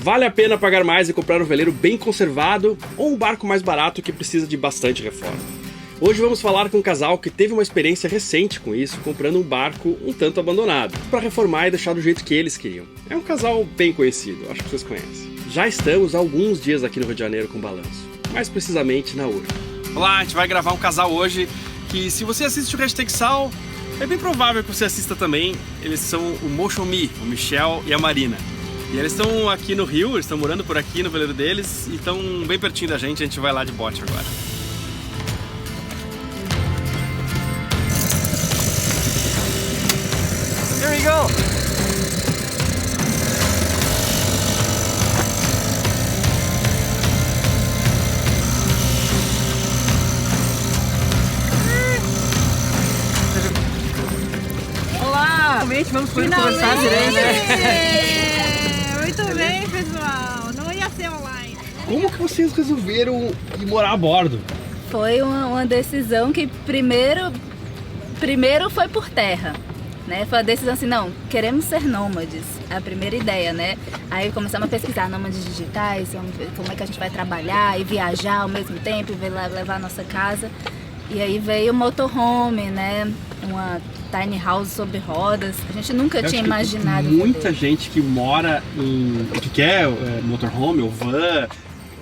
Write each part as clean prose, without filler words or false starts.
Vale a pena pagar mais e comprar um veleiro bem conservado ou um barco mais barato que precisa de bastante reforma? Hoje vamos falar com um casal que teve uma experiência recente com isso, comprando um barco um tanto abandonado, para reformar e deixar do jeito que eles queriam. É um casal bem conhecido, acho que vocês conhecem. Já estamos há alguns dias aqui no Rio de Janeiro com Balanço, mais precisamente na Urca. Olá, a gente vai gravar um casal hoje que, se você assiste o Hashtag Sal, é bem provável que você assista também. Eles são o Motion Me, o Michel e a Marina. E eles estão aqui no Rio, eles estão morando por aqui no veleiro deles e estão bem pertinho da gente, a gente vai lá de bote agora. Here we go! Olá! Finalmente vamos poder conversar direito, né? Muito bem, pessoal. Não ia ser online. Como que vocês resolveram ir morar a bordo? Foi uma decisão que primeiro foi por terra, né? Foi a decisão assim, não, queremos ser nômades, a primeira ideia, né? Aí começamos a pesquisar nômades digitais, vamos ver como é que a gente vai trabalhar e viajar ao mesmo tempo, levar a nossa casa. E aí veio o motorhome, né? Uma tiny house sobre rodas. A gente nunca tinha imaginado. Muita gente que mora que quer motorhome ou van,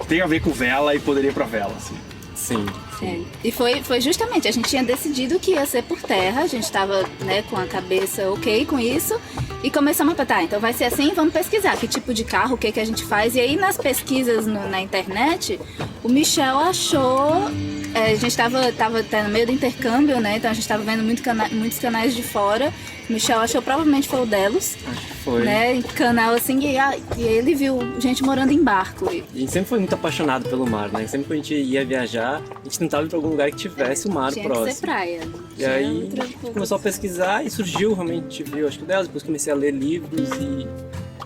tem a ver com vela e poderia ir pra vela, assim. Sim. É. E foi justamente, a gente tinha decidido que ia ser por terra, a gente estava, né, com a cabeça ok com isso e começamos a tá, então vai ser assim, vamos pesquisar que tipo de carro, o que a gente faz. E aí nas pesquisas na internet, o Michel achou, a gente estava no meio do intercâmbio, né, então a gente estava vendo muitos canais de fora. O Michel achou, provavelmente foi o Delos. Acho que foi. Né, canal assim, e ele viu gente morando em barco. E a gente sempre foi muito apaixonado pelo mar, né? Sempre que a gente ia viajar, a gente tentava ir pra algum lugar que tivesse o mar tinha próximo. Que ser praia. E aí a gente começou a pesquisar e surgiu, realmente, a gente viu, acho que o Delos, depois comecei a ler livros e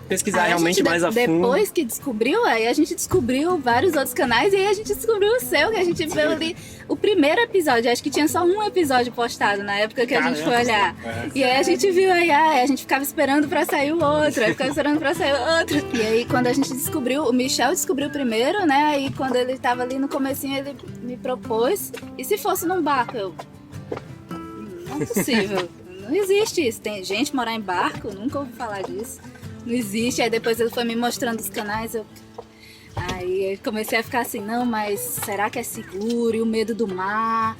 pesquisar aí realmente mais a fundo. Depois que descobriu, aí a gente descobriu vários outros canais e aí a gente descobriu o seu, que a gente viu ali o primeiro episódio. Acho que tinha só um episódio postado na época que a gente foi olhar. E aí a gente viu, aí a gente ficava esperando pra sair o outro, aí ficava esperando pra sair o outro. E aí quando a gente descobriu, o Michel descobriu primeiro, né? Aí quando ele tava ali no comecinho, ele me propôs. E se fosse num barco? Não é possível. Não existe isso. Tem gente morar em barco, nunca ouvi falar disso. Não existe. Aí depois ele foi me mostrando os canais, aí eu comecei a ficar assim, não, mas será que é seguro? E o medo do mar?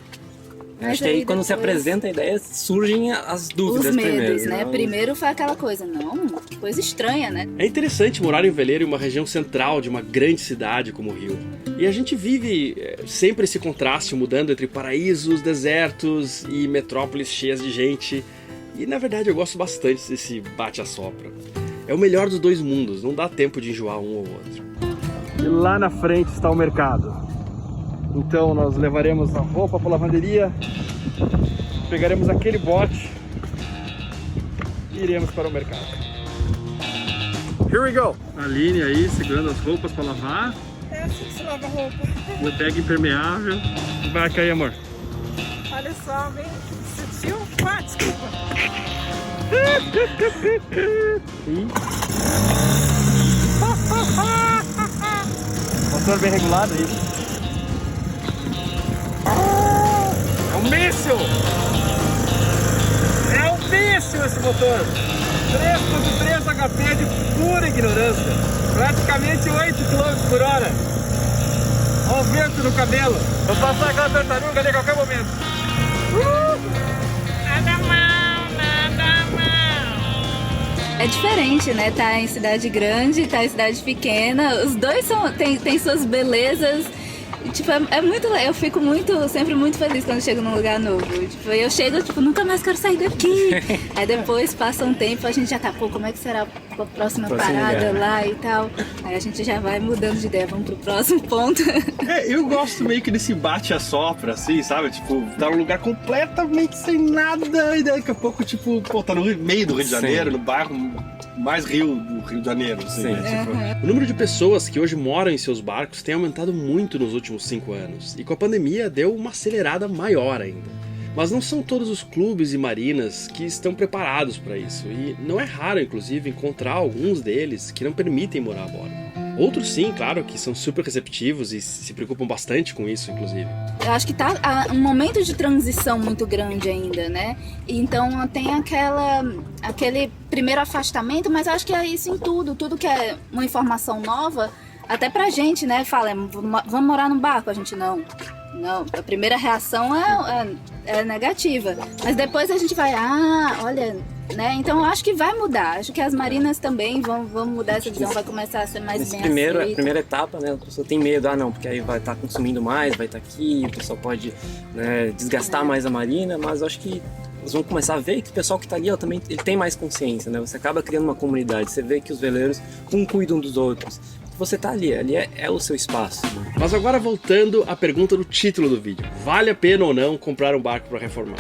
Acho que aí quando você apresenta a ideia, surgem as dúvidas os medos, primeiro, né? Primeiro foi aquela coisa, não, que coisa estranha, né? É interessante morar em veleiro em uma região central de uma grande cidade como o Rio. E a gente vive sempre esse contraste mudando entre paraísos, desertos e metrópoles cheias de gente. E na verdade eu gosto bastante desse bate-a-sopra. É o melhor dos dois mundos, não dá tempo de enjoar um ou outro. E lá na frente está o mercado. Então nós levaremos a roupa para a lavanderia, pegaremos aquele bote e iremos para o mercado. Here we go! A Aline aí segurando as roupas para lavar. É assim que se lava roupa. Meu bag impermeável. Embarca aí, amor. Olha só, bem sutil. Ah, desculpa. Motor bem regulado aí. É um míssil! É um míssil esse motor! 3.3 HP de pura ignorância. Praticamente 8 km por hora. Olha o vento no cabelo. Vou passar aquela tartaruga ali a qualquer momento. Nada mal, nada mal. É diferente, né? Tá em cidade grande, tá em cidade pequena. Os dois tem suas belezas. Tipo, é muito legal. Eu fico sempre muito feliz quando chego num lugar novo. Tipo, eu chego, tipo, nunca mais quero sair daqui. Aí depois passa um tempo, a gente já tá, pô, como é que será a próxima parada lugar, lá e tal. Aí a gente já vai mudando de ideia, vamos pro próximo ponto. Eu gosto meio que desse bate-a-sopra, assim, sabe? Tipo, tá num lugar completamente sem nada e daqui a pouco, tipo, pô, tá no meio do Rio de Janeiro, no bairro mais Rio do Rio de Janeiro, assim, Sim. né? Tipo, o número de pessoas que hoje moram em seus barcos tem aumentado muito nos últimos 5 anos, e com a pandemia deu uma acelerada maior ainda. Mas não são todos os clubes e marinas que estão preparados para isso, e não é raro, inclusive, encontrar alguns deles que não permitem morar a bordo. Outros sim, claro, que são super receptivos e se preocupam bastante com isso, inclusive. Eu acho que tá um momento de transição muito grande ainda, né? Então tem aquele primeiro afastamento, mas acho que é isso em tudo que é uma informação nova, até pra gente, né? Fala, vamos morar num barco, a gente não, a primeira reação é negativa, mas depois a gente vai, olha, né? Então eu acho que vai mudar, acho que as marinas também vão mudar essa visão, vai começar a ser mais bem aceita. A primeira etapa, né, a pessoa tem medo, não, porque aí vai estar consumindo mais, vai estar aqui, o pessoal pode, né, desgastar mais a marina, mas eu acho que eles vão começar a ver que o pessoal que está ali, também ele tem mais consciência, né? Você acaba criando uma comunidade, você vê que os veleiros cuidam dos outros. Você tá ali é o seu espaço. Né? Mas agora voltando à pergunta do título do vídeo, vale a pena ou não comprar um barco para reformar?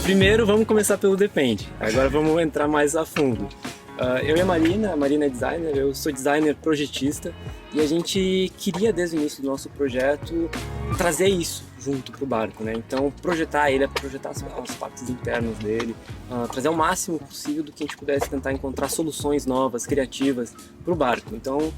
Primeiro vamos começar pelo depende, agora vamos entrar mais a fundo. Eu e a Marina é designer, eu sou designer projetista e a gente queria desde o início do nosso projeto trazer isso junto pro barco, né? Então projetar as partes internas dele, trazer o máximo possível do que a gente pudesse tentar encontrar soluções novas, criativas pro barco. Então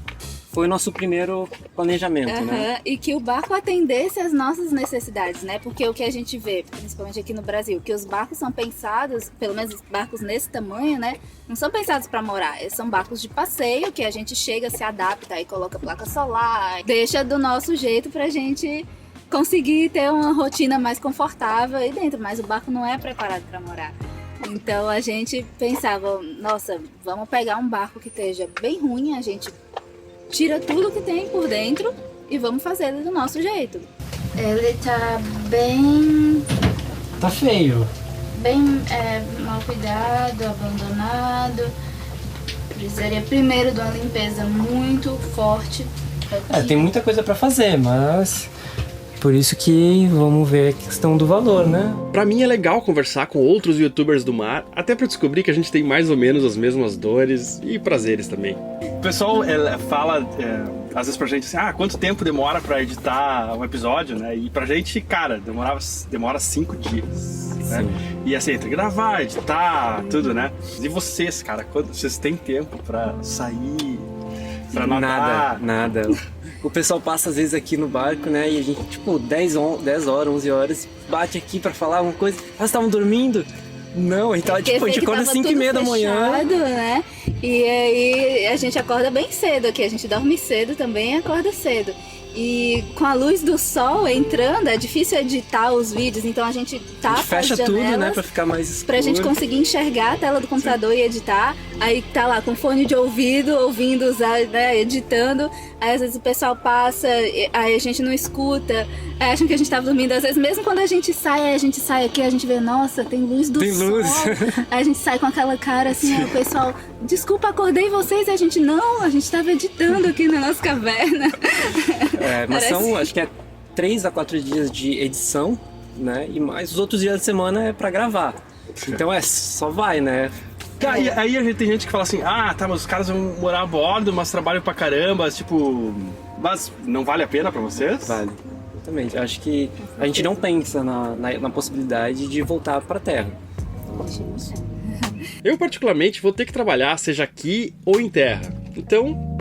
foi o nosso primeiro planejamento, né? E que o barco atendesse às nossas necessidades, né? Porque o que a gente vê, principalmente aqui no Brasil, que os barcos são pensados, pelo menos os barcos nesse tamanho, né? Não são pensados para morar, eles são barcos de passeio, que a gente chega, se adapta e coloca placa solar, deixa do nosso jeito pra gente conseguir ter uma rotina mais confortável aí dentro, mas o barco não é preparado para morar. Então a gente pensava, nossa, vamos pegar um barco que esteja bem ruim, a gente tira tudo que tem por dentro e vamos fazer ele do nosso jeito. Ele tá bem... Tá feio. Bem mal cuidado, abandonado. Precisaria primeiro de uma limpeza muito forte. Tem muita coisa pra fazer, mas... Por isso que vamos ver a questão do valor, né? Pra mim é legal conversar com outros youtubers do mar, até pra descobrir que a gente tem mais ou menos as mesmas dores e prazeres também. O pessoal fala, às vezes pra gente assim, quanto tempo demora pra editar um episódio, né? E pra gente, cara, demora 5 dias, né? E assim, tem que gravar, editar, tudo, né? E vocês, cara, quando vocês têm tempo pra sair, pra nadar? Nada. O pessoal passa às vezes aqui no barco, né? E a gente, 10 horas, 11 horas, bate aqui pra falar uma coisa. Vocês estavam dormindo? Não, então a gente acorda às 5h30 da manhã. Né? E aí a gente acorda bem cedo aqui, a gente dorme cedo também e acorda cedo. E com a luz do sol entrando, é difícil editar os vídeos, então a gente tapa as fecha janelas, tudo, né, pra ficar mais escuro. Pra gente conseguir enxergar a tela do computador e editar. Aí tá lá com fone de ouvido, ouvindo, né, editando. Aí às vezes o pessoal passa, aí a gente não escuta, aí acham que a gente tava dormindo. Às vezes mesmo quando a gente sai aqui, a gente vê, nossa, tem luz do sol. Luz. Aí a gente sai com aquela cara assim, aí o pessoal, desculpa, acordei vocês. E a gente, não, a gente tava editando aqui na nossa caverna. Mas são, acho que 3 a 4 dias de edição, né? E mais os outros dias de semana é pra gravar. Então só vai, né? Aí a gente tem gente que fala assim, mas os caras vão morar a bordo, mas trabalham pra caramba, mas não vale a pena pra vocês? Vale, exatamente. Acho que a gente não pensa na possibilidade de voltar pra terra. Eu particularmente vou ter que trabalhar, seja aqui ou em terra, então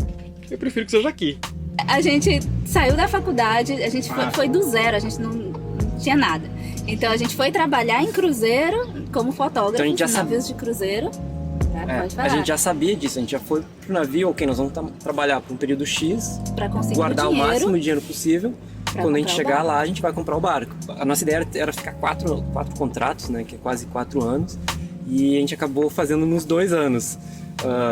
eu prefiro que seja aqui. A gente saiu da faculdade, a gente foi do zero, a gente não tinha nada. Então a gente foi trabalhar em cruzeiro como fotógrafo, em navios de cruzeiro. Pode falar. A gente já sabia disso, a gente já foi pro navio, nós vamos trabalhar por um período X, pra conseguir guardar o máximo de dinheiro possível. Quando a gente chegar lá, a gente vai comprar o barco. A nossa ideia era ficar 4 contratos, né, que é quase 4 anos, e a gente acabou fazendo nos 2 anos.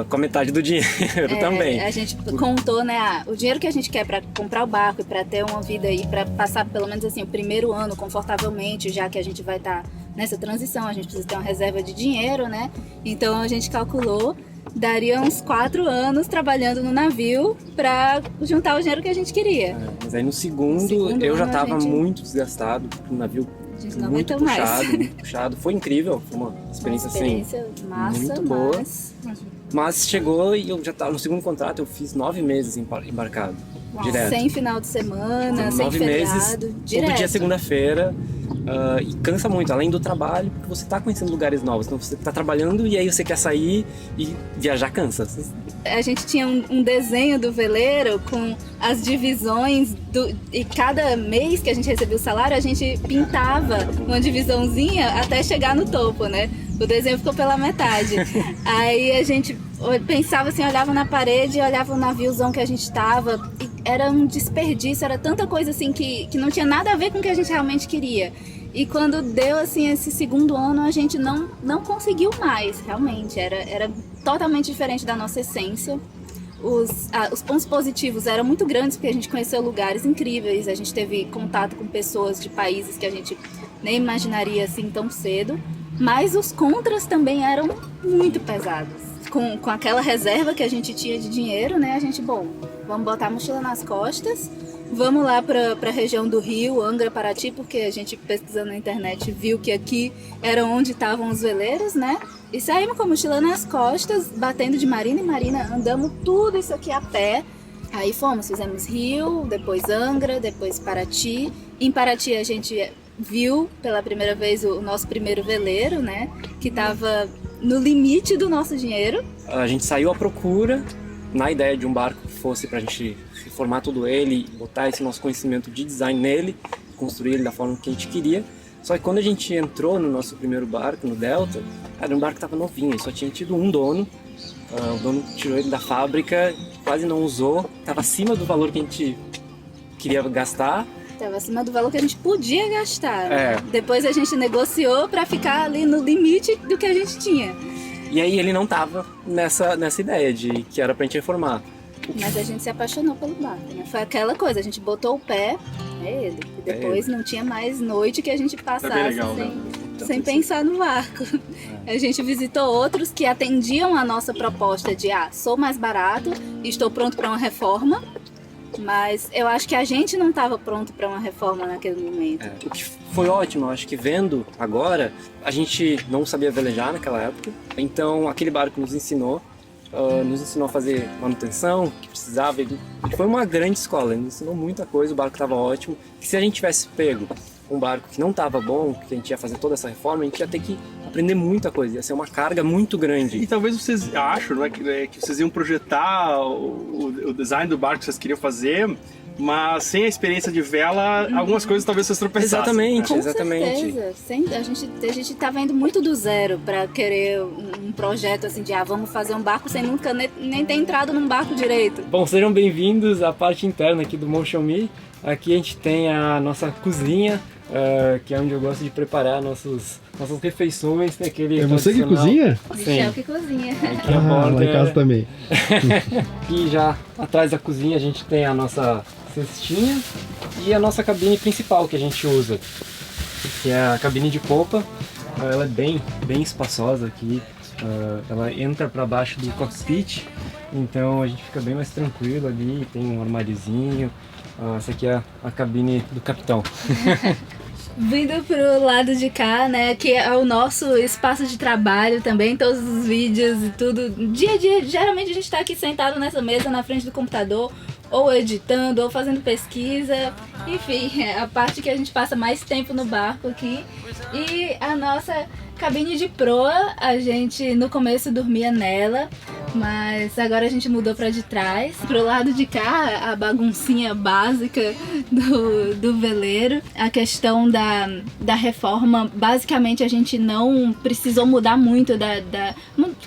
Com a metade do dinheiro também. A gente contou, né, o dinheiro que a gente quer para comprar o barco e para ter uma vida aí, para passar pelo menos assim o primeiro ano confortavelmente, já que a gente vai estar nessa transição, a gente precisa ter uma reserva de dinheiro, né? Então a gente calculou, daria uns 4 anos trabalhando no navio para juntar o dinheiro que a gente queria. Mas aí no segundo eu já estava muito desgastado, porque o navio muito puxado. Foi incrível, foi uma experiência assim, massa, muito boa. Mas chegou e eu já estava no segundo contrato, eu fiz 9 meses embarcado, direto. Sem final de semana, sem feriado, direto. Todo dia segunda-feira, e cansa muito, além do trabalho, porque você está conhecendo lugares novos. Então você está trabalhando e aí você quer sair e viajar cansa. A gente tinha um desenho do veleiro com as divisões e cada mês que a gente recebia o salário, a gente pintava uma divisãozinha até chegar no topo, né? O desenho ficou pela metade. Aí a gente pensava assim, olhava na parede, olhava o naviozão que a gente estava, era um desperdício, era tanta coisa assim que não tinha nada a ver com o que a gente realmente queria. E quando deu assim esse segundo ano, a gente não conseguiu mais, realmente, era totalmente diferente da nossa essência. Os pontos positivos eram muito grandes, porque a gente conheceu lugares incríveis, a gente teve contato com pessoas de países que a gente nem imaginaria assim tão cedo, mas os contras também eram muito pesados. Com aquela reserva que a gente tinha de dinheiro, né, a gente, vamos botar a mochila nas costas, vamos lá para a região do Rio, Angra, Paraty, porque a gente pesquisando na internet viu que aqui era onde estavam os veleiros, né? E saímos com a mochila nas costas, batendo de marina em marina, andamos tudo isso aqui a pé. Aí fizemos Rio, depois Angra, depois Paraty. Em Paraty a gente viu pela primeira vez o nosso primeiro veleiro, né? Que estava no limite do nosso dinheiro. A gente saiu à procura, na ideia de um barco que fosse pra gente formar todo ele, botar esse nosso conhecimento de design nele, construir ele da forma que a gente queria. Só que quando a gente entrou no nosso primeiro barco, no Delta, era um barco que estava novinho, só tinha tido um dono. O dono tirou ele da fábrica, quase não usou, estava acima do valor que a gente queria gastar. Estava acima do valor que a gente podia gastar. Depois a gente negociou para ficar ali no limite do que a gente tinha. E aí ele não estava nessa ideia de que era pra gente reformar. Mas a gente se apaixonou pelo barco, né? Foi aquela coisa, a gente botou o pé, ele. E depois não tinha mais noite que a gente passasse sem pensar no barco. A gente visitou outros que atendiam a nossa proposta de sou mais barato e estou pronto para uma reforma. Mas eu acho que a gente não estava pronto para uma reforma naquele momento. O que foi ótimo, eu acho que vendo agora, a gente não sabia velejar naquela época, então aquele barco nos ensinou a fazer manutenção, que precisava. E foi uma grande escola, ele nos ensinou muita coisa, o barco estava ótimo. Que se a gente tivesse pego um barco que não estava bom, que a gente ia fazer toda essa reforma, a gente ia ter que aprender muita coisa, ia ser uma carga muito grande. E talvez vocês acham, né, que vocês iam projetar o design do barco que vocês queriam fazer, mas sem a experiência de vela, algumas coisas talvez vocês tropeçassem. Exatamente, Com exatamente. certeza. A gente tava indo muito do zero para querer um projeto assim de vamos fazer um barco sem nunca nem ter entrado num barco direito. Bom, sejam bem-vindos à parte interna aqui do Motion Me. Aqui a gente tem a nossa cozinha, que é onde eu gosto de preparar nossas refeições. Tem aquele é você que cozinha? Michel que cozinha. Aqui a borda lá em casa também. E já atrás da cozinha a gente tem a nossa cestinha e a nossa cabine principal que a gente usa, que é a cabine de popa. Ela é bem espaçosa aqui, ela entra para baixo do cockpit, então a gente fica bem mais tranquilo ali, tem um armáriozinho. Essa aqui é a cabine do capitão. Vindo pro lado de cá, né, que é o nosso espaço de trabalho também, todos os vídeos e tudo. Dia a dia, geralmente a gente tá aqui sentado nessa mesa na frente do computador, ou editando, ou fazendo pesquisa. Enfim, é a parte que a gente passa mais tempo no barco aqui. E a nossa cabine de proa, a gente no começo dormia nela, mas agora a gente mudou para de trás. Pro lado de cá, a baguncinha básica do veleiro. A questão da reforma, basicamente a gente não precisou mudar muito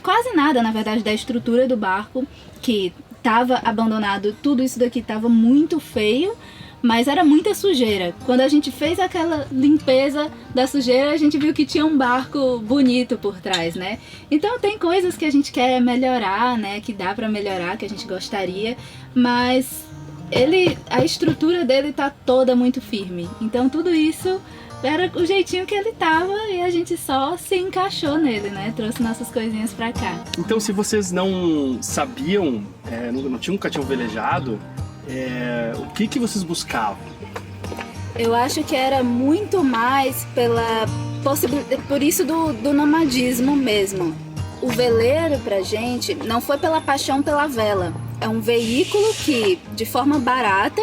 quase nada, na verdade, da estrutura do barco, que estava abandonado. Tudo isso daqui estava muito feio, mas era muita sujeira. Quando a gente fez aquela limpeza da sujeira, a gente viu que tinha um barco bonito por trás, né? Então tem coisas que a gente quer melhorar, né? Que dá pra melhorar, que a gente gostaria, mas a estrutura dele tá toda muito firme. Então tudo isso era o jeitinho que ele tava e a gente só se encaixou nele, né? Trouxe nossas coisinhas pra cá. Então, se vocês não sabiam, nunca tinham velejado, o que vocês buscavam? Eu acho que era muito mais por isso do nomadismo mesmo. O veleiro pra gente não foi pela paixão pela vela. É um veículo que, de forma barata,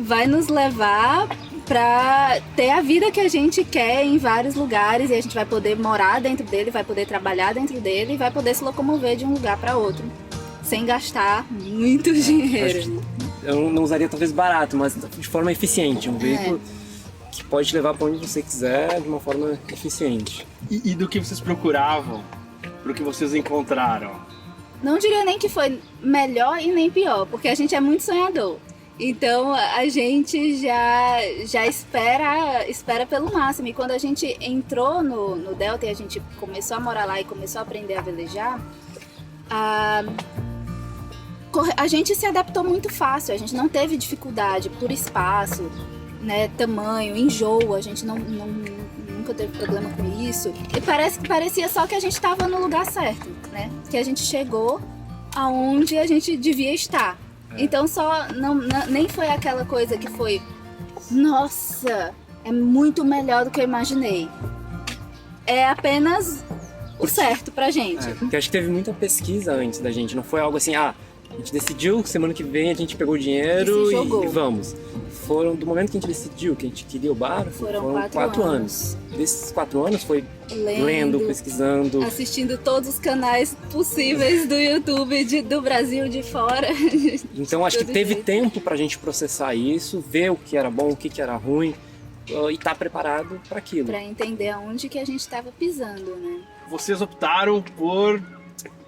vai nos levar pra ter a vida que a gente quer em vários lugares, e a gente vai poder morar dentro dele, vai poder trabalhar dentro dele e vai poder se locomover de um lugar para outro, sem gastar muito dinheiro. Eu não usaria talvez barato, mas de forma eficiente, um veículo que pode te levar para onde você quiser de uma forma eficiente. E do que vocês procuravam pro que vocês encontraram? Não diria nem que foi melhor e nem pior, porque a gente é muito sonhador. Então a gente já espera pelo máximo. E quando a gente entrou no Delta e a gente começou a morar lá e começou a aprender a velejar, a gente se adaptou muito fácil. A gente não teve dificuldade por espaço, né, tamanho, enjoo. A gente nunca teve problema com isso. E parecia só que a gente estava no lugar certo, né? Que a gente chegou aonde a gente devia estar. Então nem foi aquela coisa que foi, nossa, é muito melhor do que eu imaginei. É apenas o certo pra gente. Porque acho que teve muita pesquisa antes da gente, não foi algo assim, a gente decidiu, semana que vem a gente pegou o dinheiro e vamos. Do momento que a gente decidiu que a gente queria o barco, foram 4 anos. Desses 4 anos foi lendo, pesquisando, assistindo todos os canais possíveis do YouTube do Brasil, de fora. Então acho que teve tempo pra gente processar isso, ver o que era bom, o que era ruim e estar preparado para aquilo. Pra entender aonde que a gente estava pisando, né? Vocês optaram por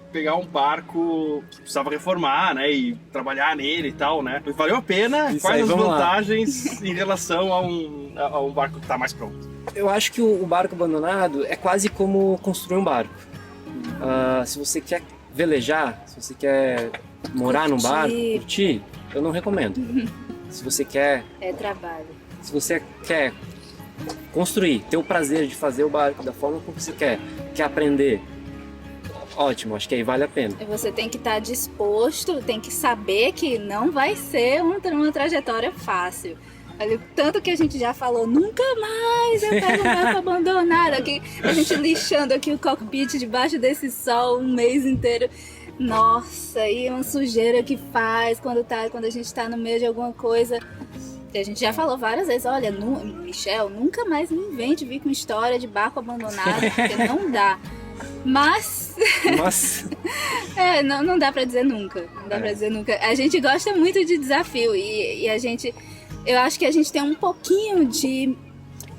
pegar um barco que precisava reformar, né, e trabalhar nele e tal, né? Valeu a pena? Isso. Quais aí, as vantagens em relação a um barco que tá mais pronto? Eu acho que o barco abandonado é quase como construir um barco. Se você quer velejar, se você quer morar num barco, curtir, eu não recomendo. Se você quer... É trabalho. Se você quer construir, ter o prazer de fazer o barco da forma como você quer aprender, ótimo, acho que aí vale a pena. Você tem que estar disposto, tem que saber que não vai ser uma trajetória fácil. Olha, tanto que a gente já falou, nunca mais eu pego um barco abandonado. Aqui, a gente lixando aqui o cockpit debaixo desse sol um mês inteiro. Nossa, e uma sujeira que faz quando a gente tá no meio de alguma coisa. E a gente já falou várias vezes, olha, Michel, nunca mais me invente vir com história de barco abandonado, porque não dá. Mas não dá pra dizer nunca. Não dá pra dizer nunca. A gente gosta muito de desafio e eu acho que a gente tem um pouquinho de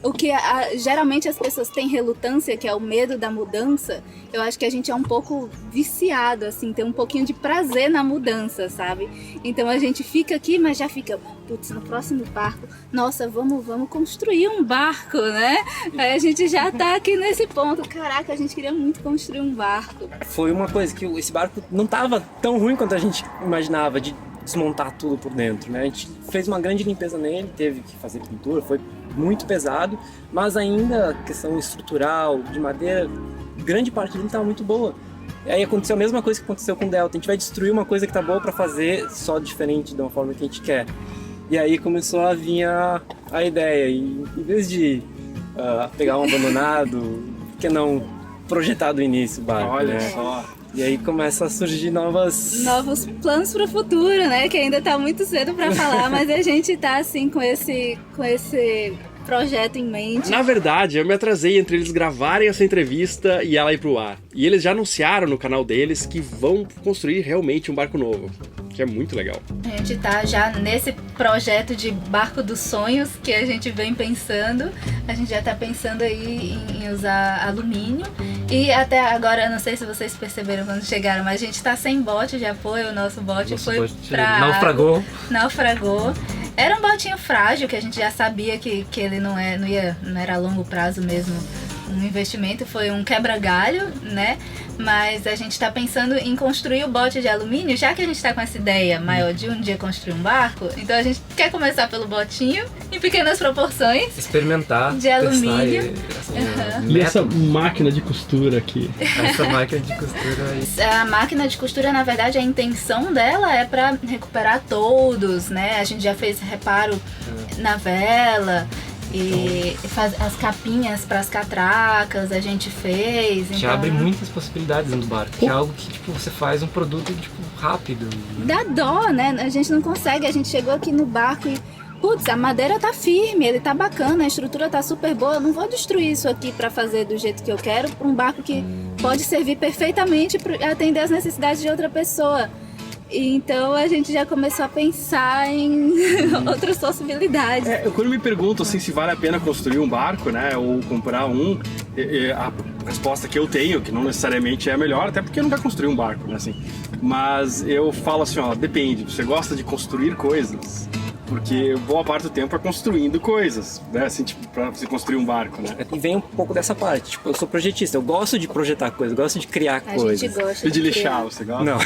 o que geralmente as pessoas têm relutância, que é o medo da mudança. Eu acho que a gente é um pouco viciado, assim, tem um pouquinho de prazer na mudança, sabe? Então a gente fica aqui, mas já fica, putz, no próximo barco, nossa, vamos construir um barco, né? Aí a gente já tá aqui nesse ponto, caraca, a gente queria muito construir um barco. Foi uma coisa que esse barco não tava tão ruim quanto a gente imaginava, de desmontar tudo por dentro, né? A gente fez uma grande limpeza nele, teve que fazer pintura, foi muito pesado, mas ainda a questão estrutural, de madeira, grande parte dele estava muito boa. E aí aconteceu a mesma coisa que aconteceu com o Delta, a gente vai destruir uma coisa que tá boa para fazer só diferente de uma forma que a gente quer. E aí começou a vir a ideia, e em vez de pegar um abandonado, por que não projetar do início o barco? Olha, né? só. E aí começa a surgir novos planos para o futuro, né? Que ainda tá muito cedo para falar, mas a gente tá assim com esse projeto em mente. Na verdade, eu me atrasei entre eles gravarem essa entrevista e ela ir pro ar. E eles já anunciaram no canal deles que vão construir realmente um barco novo, que é muito legal. A gente tá já nesse projeto de barco dos sonhos que a gente vem pensando. A gente já tá pensando aí em usar alumínio. E até agora, eu não sei se vocês perceberam quando chegaram, mas a gente tá sem bote de apoio. O nosso bote foi pra naufragou. Era um botinho frágil, que a gente já sabia que ele não era a longo prazo mesmo um investimento, foi um quebra-galho, né? Mas a gente está pensando em construir o bote de alumínio, já que a gente está com essa ideia maior de um dia construir um barco, então a gente quer começar pelo botinho, em pequenas proporções. Experimentar, de alumínio. E essa máquina de costura aqui? Essa máquina de costura aí. A máquina de costura, na verdade, a intenção dela é para recuperar toldos, né? A gente já fez reparo na vela. E as capinhas para as catracas a gente fez. Já então abre muitas possibilidades dentro do barco, que é algo que tipo, você faz um produto tipo, rápido. Dá dó, né? A gente não consegue, a gente chegou aqui no barco e putz, a madeira tá firme, ele tá bacana, a estrutura tá super boa, eu não vou destruir isso aqui para fazer do jeito que eu quero para um barco que pode servir perfeitamente para atender as necessidades de outra pessoa. E então a gente já começou a pensar em outras possibilidades. Quando me pergunto assim, se vale a pena construir um barco, né, ou comprar um, a resposta que eu tenho, que não necessariamente é a melhor, até porque eu nunca construí um barco, né, assim, mas eu falo assim, ó, depende, você gosta de construir coisas? Porque boa parte do tempo é construindo coisas, né? Assim, tipo, pra você construir um barco, né? E vem um pouco dessa parte. Tipo, eu sou projetista, eu gosto de projetar coisas, eu gosto de criar coisas. A gente gosta de lixar, você gosta? Não.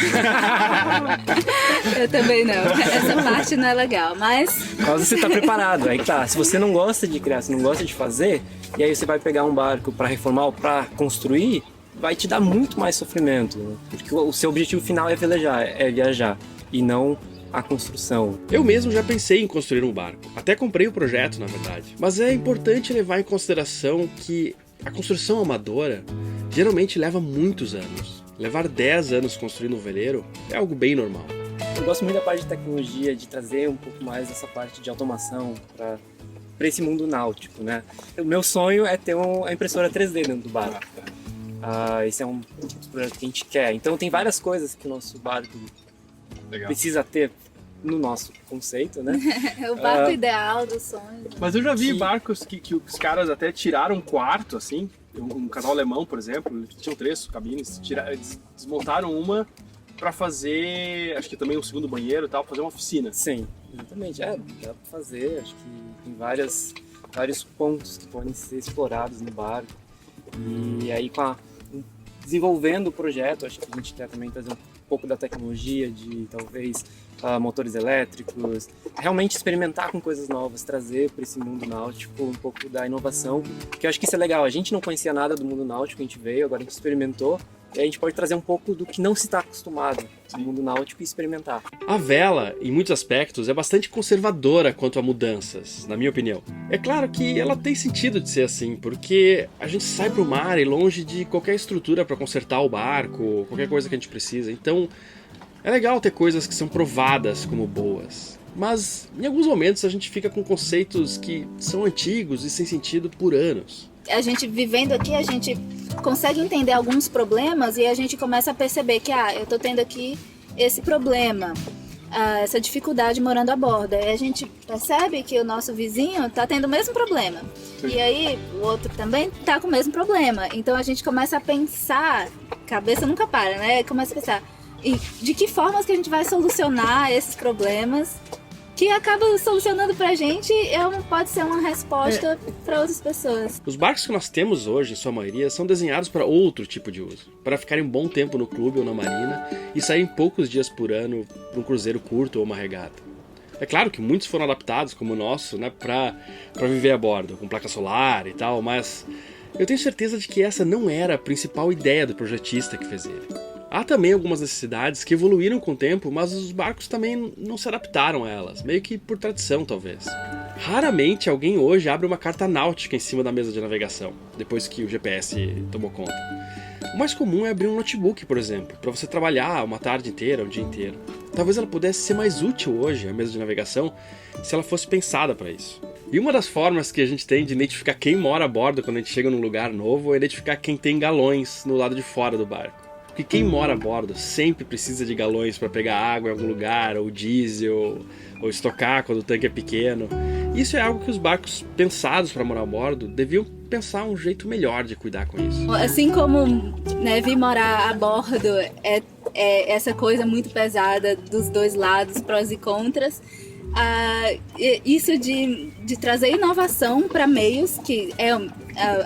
Eu também não. Essa parte não é legal, mas... Por causa você tá preparado. Aí tá, se você não gosta de criar, se não gosta de fazer, e aí você vai pegar um barco para reformar ou para construir, vai te dar muito mais sofrimento. Né? Porque o seu objetivo final é velejar, é viajar, e não a construção. Eu mesmo já pensei em construir um barco. Até comprei o projeto, na verdade. Mas é importante levar em consideração que a construção amadora geralmente leva muitos anos. Levar 10 anos construindo um veleiro é algo bem normal. Eu gosto muito da parte de tecnologia, de trazer um pouco mais essa parte de automação para esse mundo náutico, né? O meu sonho é ter a impressora 3D dentro do barco. Esse é um projeto que a gente quer. Então tem várias coisas que o nosso barco precisa ter no nosso conceito, né? O barco ideal dos sonhos. Mas eu já vi barcos que os caras até tiraram um quarto, assim. Um casal alemão, por exemplo, tinham 3 cabines, desmontaram uma para fazer, acho que também um segundo banheiro e tal, fazer uma oficina. Sim, exatamente. Dá para fazer, acho que tem vários pontos que podem ser explorados no barco. E aí desenvolvendo o projeto, acho que a gente quer também trazer um pouco da tecnologia, de talvez motores elétricos, realmente experimentar com coisas novas, trazer para esse mundo náutico um pouco da inovação, que eu acho que isso é legal. A gente não conhecia nada do mundo náutico, a gente veio, agora a gente experimentou, e a gente pode trazer um pouco do que não se está acostumado no mundo náutico e experimentar. A vela, em muitos aspectos, é bastante conservadora quanto a mudanças, na minha opinião. É claro que ela tem sentido de ser assim, porque a gente sai pro mar e longe de qualquer estrutura para consertar o barco, qualquer coisa que a gente precisa. Então, é legal ter coisas que são provadas como boas. Mas, em alguns momentos, a gente fica com conceitos que são antigos e sem sentido por anos. A gente vivendo aqui, a gente consegue entender alguns problemas e a gente começa a perceber que eu tô tendo aqui esse problema, essa dificuldade morando a bordo. E a gente percebe que o nosso vizinho tá tendo o mesmo problema. Sim. E aí o outro também tá com o mesmo problema. Então a gente começa a pensar, cabeça nunca para, né? Começa a pensar de que formas que a gente vai solucionar esses problemas, que acaba solucionando pra gente, pode ser uma resposta para outras pessoas. Os barcos que nós temos hoje, em sua maioria, são desenhados para outro tipo de uso. Para ficarem um bom tempo no clube ou na marina e saírem poucos dias por ano para um cruzeiro curto ou uma regata. É claro que muitos foram adaptados, como o nosso, né, para viver a bordo, com placa solar e tal, mas eu tenho certeza de que essa não era a principal ideia do projetista que fez ele. Há também algumas necessidades que evoluíram com o tempo, mas os barcos também não se adaptaram a elas, meio que por tradição, talvez. Raramente alguém hoje abre uma carta náutica em cima da mesa de navegação, depois que o GPS tomou conta. O mais comum é abrir um notebook, por exemplo, para você trabalhar uma tarde inteira, um dia inteiro. Talvez ela pudesse ser mais útil hoje, a mesa de navegação, se ela fosse pensada para isso. E uma das formas que a gente tem de identificar quem mora a bordo quando a gente chega num lugar novo é identificar quem tem galões no lado de fora do barco. Porque quem mora a bordo sempre precisa de galões para pegar água em algum lugar, ou diesel, ou estocar quando o tanque é pequeno. Isso é algo que os barcos pensados para morar a bordo deviam pensar um jeito melhor de cuidar com isso. Assim como, né, vir morar a bordo é essa coisa muito pesada dos dois lados, prós e contras, isso de trazer inovação para meios, que é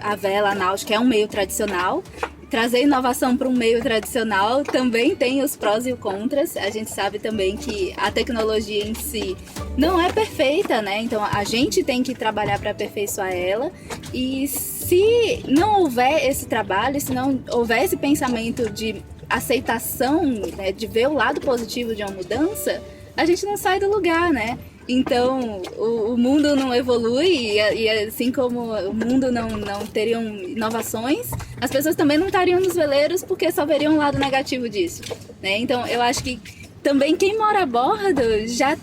a vela, a náutica é um meio tradicional. Trazer inovação para um meio tradicional também tem os prós e os contras. A gente sabe também que a tecnologia em si não é perfeita, né? Então a gente tem que trabalhar para aperfeiçoar ela. E se não houver esse trabalho, se não houver esse pensamento de aceitação, né, de ver o lado positivo de uma mudança, a gente não sai do lugar, né? Então, o mundo não evolui e assim como o mundo não teriam inovações, as pessoas também não estariam nos veleiros porque só veriam o lado negativo disso, né? Então, eu acho que também quem mora a bordo já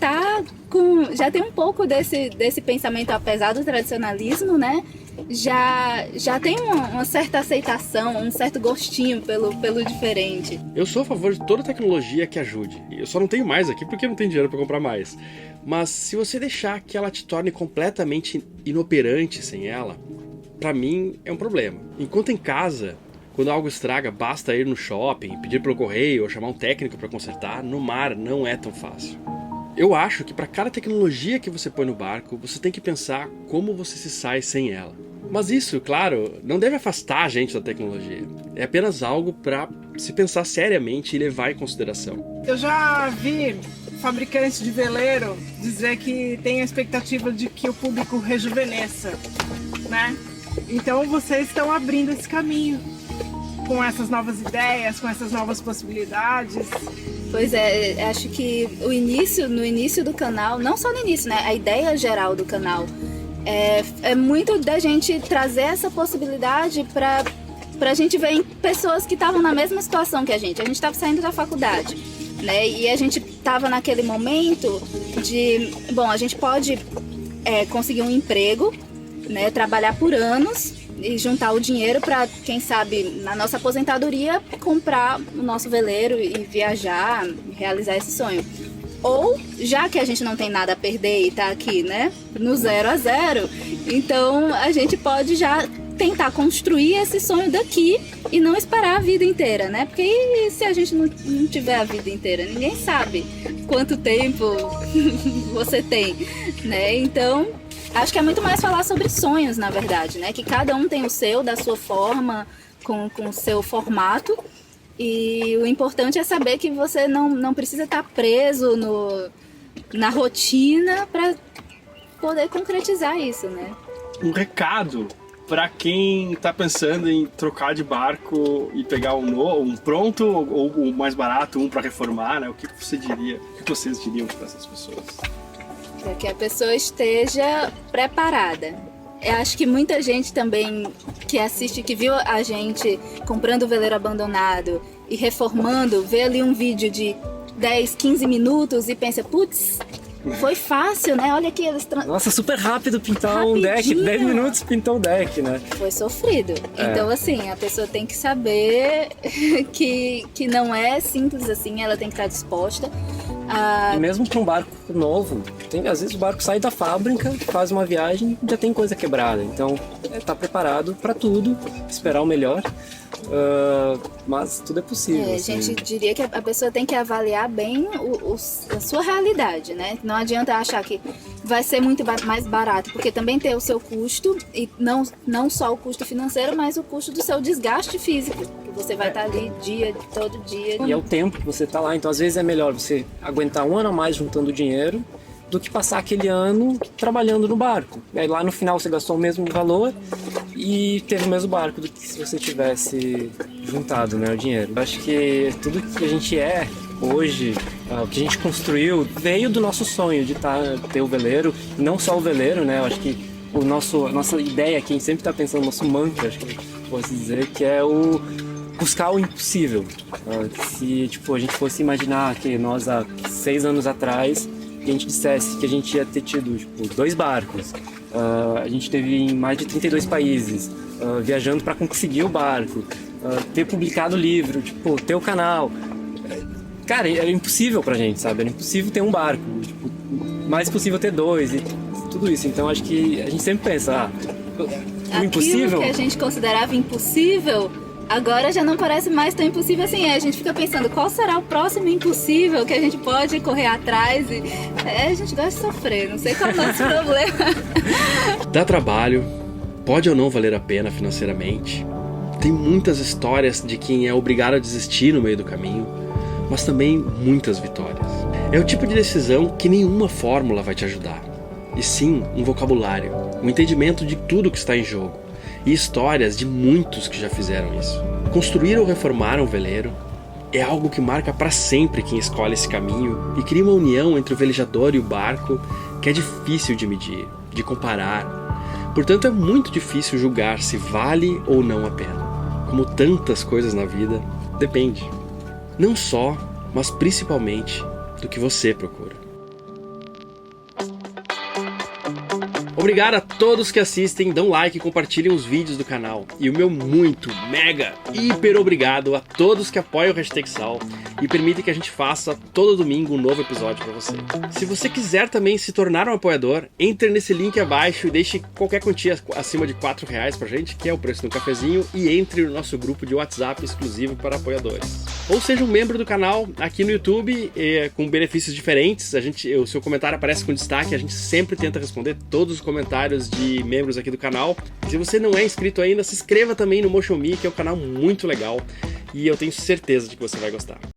tem um pouco desse pensamento, apesar do tradicionalismo, né? Já tem uma certa aceitação, um certo gostinho pelo diferente. Eu sou a favor de toda tecnologia que ajude. Eu só não tenho mais aqui porque não tenho dinheiro para comprar mais. Mas se você deixar que ela te torne completamente inoperante sem ela, para mim é um problema. Enquanto em casa, quando algo estraga, basta ir no shopping, pedir pelo correio ou chamar um técnico para consertar, no mar não é tão fácil. Eu acho que para cada tecnologia que você põe no barco, você tem que pensar como você se sai sem ela. Mas isso, claro, não deve afastar a gente da tecnologia. É apenas algo para se pensar seriamente e levar em consideração. Eu já vi fabricantes de veleiro dizer que tem a expectativa de que o público rejuvenesça, né? Então vocês estão abrindo esse caminho com essas novas ideias, com essas novas possibilidades. Pois é, acho que no início do canal, não só no início, né? A ideia geral do canal é muito da gente trazer essa possibilidade pra gente ver em pessoas que estavam na mesma situação que a gente. A gente estava saindo da faculdade, né? E a gente estava naquele momento de, bom, a gente pode conseguir um emprego, né? Trabalhar por anos e juntar o dinheiro para, quem sabe, na nossa aposentadoria, comprar o nosso veleiro e viajar, realizar esse sonho. Ou, já que a gente não tem nada a perder e tá aqui, né, no 0 a 0, então a gente pode já tentar construir esse sonho daqui e não esperar a vida inteira, né? Porque e se a gente não tiver a vida inteira? Ninguém sabe quanto tempo você tem, né? Então, acho que é muito mais falar sobre sonhos, na verdade, né? Que cada um tem o seu, da sua forma, com o seu formato. E o importante é saber que você não precisa estar preso na rotina para poder concretizar isso, né? Um recado para quem está pensando em trocar de barco e pegar um pronto ou um mais barato, um para reformar, né? O que você diria? O que vocês diriam para essas pessoas? Para que a pessoa esteja preparada. Eu acho que muita gente também que assiste, que viu a gente comprando o veleiro abandonado e reformando, vê ali um vídeo de 10, 15 minutos e pensa, putz, foi fácil, né? Olha aqui, eles... Nossa, super rápido pintar um deck, 10 minutos pintou o deck, né? Foi sofrido. Então, assim, a pessoa tem que saber que não é simples assim, ela tem que estar disposta. E mesmo para um barco novo, às vezes o barco sai da fábrica, faz uma viagem e já tem coisa quebrada. Então, tá preparado para tudo, esperar o melhor. Mas tudo é possível. A gente diria que a pessoa tem que avaliar bem a sua realidade, né? Não adianta achar que vai ser muito mais barato, porque também tem o seu custo, e não só o custo financeiro, mas o custo do seu desgaste físico, que você vai estar ali todo dia. E é o tempo que você tá lá, então às vezes é melhor você aguentar um ano a mais juntando dinheiro do que passar aquele ano trabalhando no barco. E aí lá no final você gastou o mesmo valor e teve o mesmo barco do que se você tivesse juntado, né, o dinheiro. Eu acho que tudo que a gente é hoje, o que a gente construiu, veio do nosso sonho de ter o veleiro, não só o veleiro, né? Eu acho que a nossa ideia, quem sempre está pensando, nosso mantra, acho que posso dizer, que é o buscar o impossível. Se a gente fosse imaginar que nós há 6 anos atrás, que a gente dissesse que a gente ia ter tido 2 barcos, a gente teve em mais de 32 países, viajando para conseguir o barco, ter publicado o livro, ter o canal. Cara, era impossível pra gente, sabe? Era impossível ter um barco, mais possível ter 2 e tudo isso. Então acho que a gente sempre pensa, o impossível... Aquilo que a gente considerava impossível, agora já não parece mais tão impossível assim. A gente fica pensando, qual será o próximo impossível que a gente pode correr atrás? E a gente gosta de sofrer, não sei qual é o nosso problema. Dá trabalho, pode ou não valer a pena financeiramente. Tem muitas histórias de quem é obrigado a desistir no meio do caminho, mas também muitas vitórias. É o tipo de decisão que nenhuma fórmula vai te ajudar, e sim um vocabulário, um entendimento de tudo que está em jogo, e histórias de muitos que já fizeram isso. Construir ou reformar um veleiro é algo que marca para sempre quem escolhe esse caminho e cria uma união entre o velejador e o barco que é difícil de medir, de comparar. Portanto, é muito difícil julgar se vale ou não a pena. Como tantas coisas na vida, depende. Não só, mas principalmente do que você procura. Obrigado a todos que assistem, dão like e compartilham os vídeos do canal. E o meu muito, mega, hiper obrigado a todos que apoiam o Hashtag Sal e permitem que a gente faça todo domingo um novo episódio para você. Se você quiser também se tornar um apoiador, entre nesse link abaixo e deixe qualquer quantia acima de R$4 pra gente, que é o preço do cafezinho, e entre no nosso grupo de WhatsApp exclusivo para apoiadores. Ou seja um membro do canal aqui no YouTube, com benefícios diferentes. O seu comentário aparece com destaque, a gente sempre tenta responder todos os comentários de membros aqui do canal. Se você não é inscrito ainda, se inscreva também no Motion Me, que é um canal muito legal e eu tenho certeza de que você vai gostar.